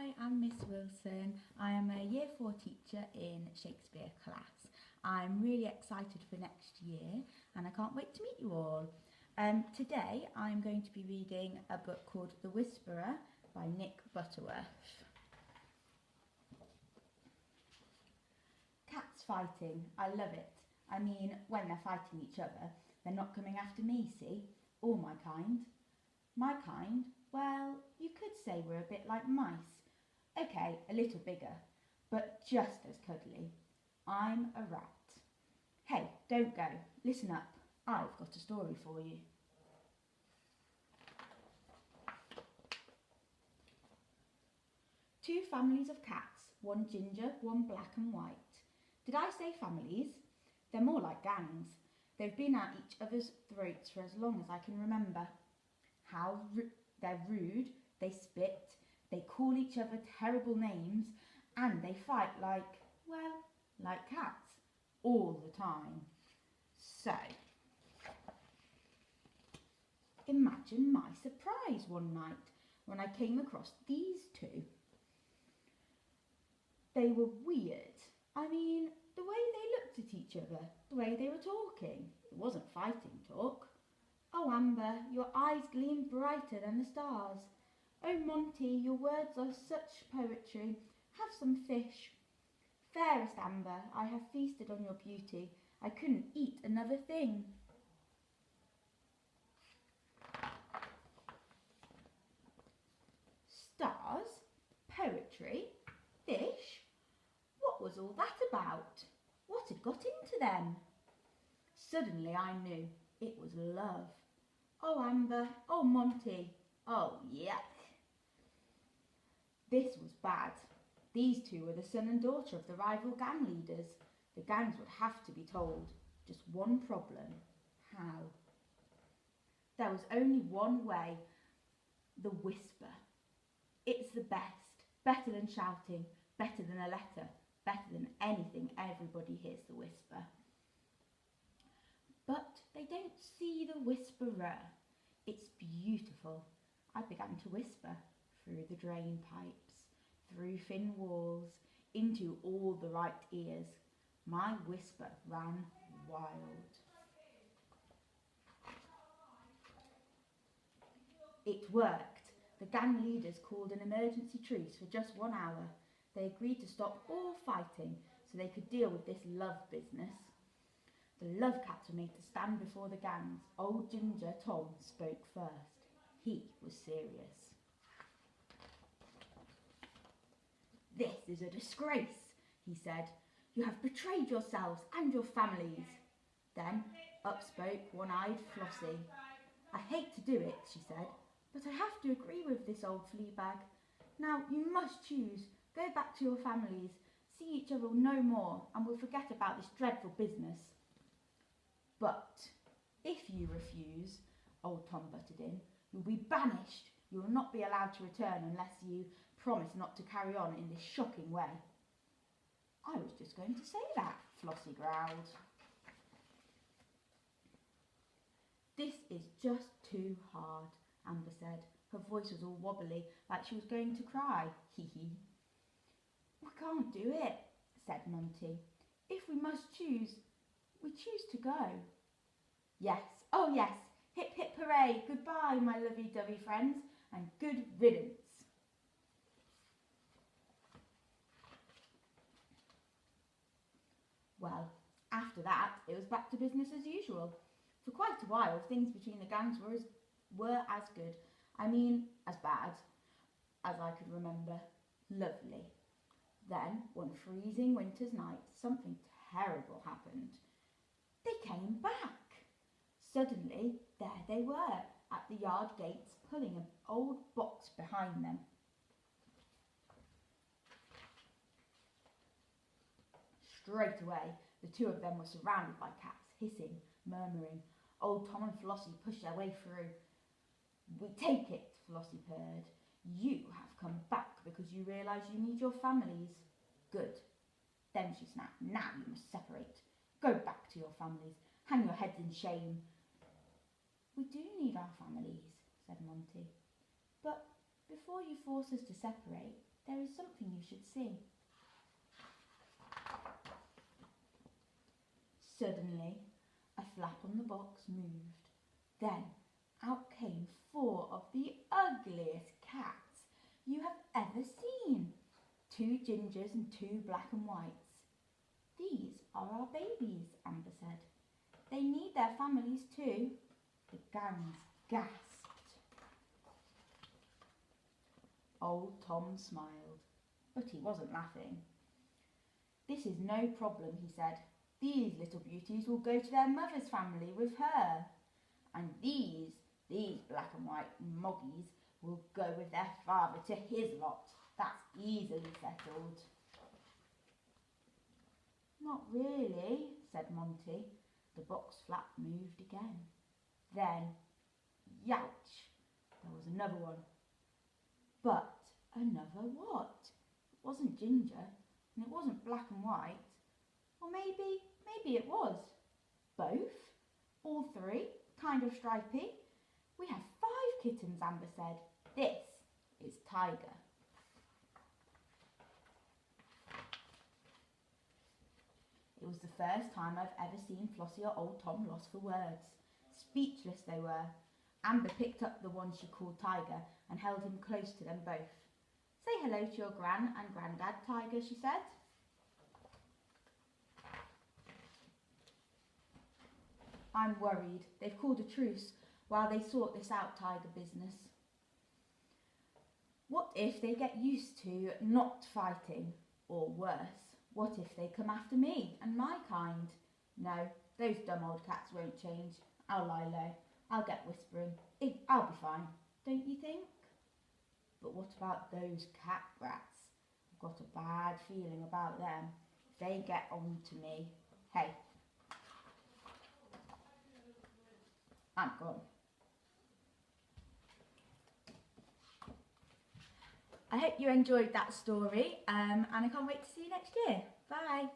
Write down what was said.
Hi, I'm Miss Wilson. I am a Year 4 teacher in Shakespeare class. I'm really excited for next year and I can't wait to meet you all. Today I'm going to be reading a book called The Whisperer by Nick Butterworth. Cats fighting, I love it. I mean, when they're fighting each other, they're not coming after me, see? Or my kind. My kind? Well, you could say we're a bit like mice. Okay, a little bigger, but just as cuddly. I'm a rat. Hey, don't go. Listen up. I've got a story for you. Two families of cats, one ginger, one black and white. Did I say families? They're more like gangs. They've been at each other's throats for as long as I can remember. They're rude, they spit, they call each other terrible names, and they fight like cats, all the time. So, imagine my surprise one night when I came across these two. They were weird. I mean, the way they looked at each other, the way they were talking. It wasn't fighting talk. Oh, Amber, your eyes gleam brighter than the stars. Oh, Monty, your words are such poetry. Have some fish. Fairest Amber, I have feasted on your beauty. I couldn't eat another thing. Stars? Poetry? Fish? What was all that about? What had got into them? Suddenly I knew it was love. Oh, Amber. Oh, Monty. Oh, yuck. This was bad. These two were the son and daughter of the rival gang leaders. The gangs would have to be told. Just one problem. How? There was only one way. The whisper. It's the best. Better than shouting. Better than a letter. Better than anything. Everybody hears the whisper. But they don't see the whisperer. It's beautiful. I began to whisper through the drain pipes, through thin walls, into all the right ears. My whisper ran wild. It worked. The gang leaders called an emergency truce for just 1 hour. They agreed to stop all fighting so they could deal with this love business. The love cats were made to stand before the gangs. Old Ginger Tom spoke first. He was serious. This is a disgrace, he said. You have betrayed yourselves and your families. Then up spoke one-eyed Flossie. I hate to do it, she said, but I have to agree with this old flea bag. Now you must choose. Go back to your families, see each other no more, and we'll forget about this dreadful business. But if you refuse, old Tom butted in, you'll be banished. You will not be allowed to return unless you promise not to carry on in this shocking way. I was just going to say that, Flossie growled. This is just too hard, Amber said. Her voice was all wobbly, like she was going to cry. Hee hee. We can't do it, said Monty. If we must choose, we choose to go. Yes, oh yes, hip hip hooray, goodbye my lovey-dovey friends, and good riddance. Well, after that, it was back to business as usual. For quite a while, things between the gangs were as good, as bad, as I could remember. Lovely. Then, one freezing winter's night, something terrible happened. They came back. Suddenly, there they were, at the yard gates, pulling an old box behind them. Straight away, the two of them were surrounded by cats, hissing, murmuring. Old Tom and Flossie pushed their way through. We take it, Flossie purred. You have come back because you realise you need your families. Good. Then she snapped. Now you must separate. Go back to your families. Hang your heads in shame. We do need our families, said Monty. But before you force us to separate, There is something you should see. Suddenly, a flap on the box moved. Then, out came 4 of the ugliest cats you have ever seen. 2 gingers and 2 black and whites. These are our babies, Amber said. They need their families too. The gangs gasped. Old Tom smiled, but he wasn't laughing. This is no problem, he said. These little beauties will go to their mother's family with her. And these black and white moggies will go with their father to his lot. That's easily settled. Not really, said Monty. The box flap moved again. Then, youch, there was another one. But another what? It wasn't ginger, and it wasn't black and white. Or maybe it was. Both? All 3? Kind of stripy? We have 5 kittens, Amber said. This is Tiger. It was the first time I've ever seen Flossie or old Tom lost for words. Speechless they were. Amber picked up the one she called Tiger and held him close to them both. Say hello to your Gran and Grandad, Tiger, she said. I'm worried. They've called a truce while they sort this out Tiger business. What if they get used to not fighting? Or worse, what if they come after me and my kind? No, those dumb old cats won't change. I'll lie low. I'll get whispering. I'll be fine, don't you think? But what about those cat brats? I've got a bad feeling about them. If they get on to me, hey, I'm gone. I hope you enjoyed that story and I can't wait to see you next year. Bye.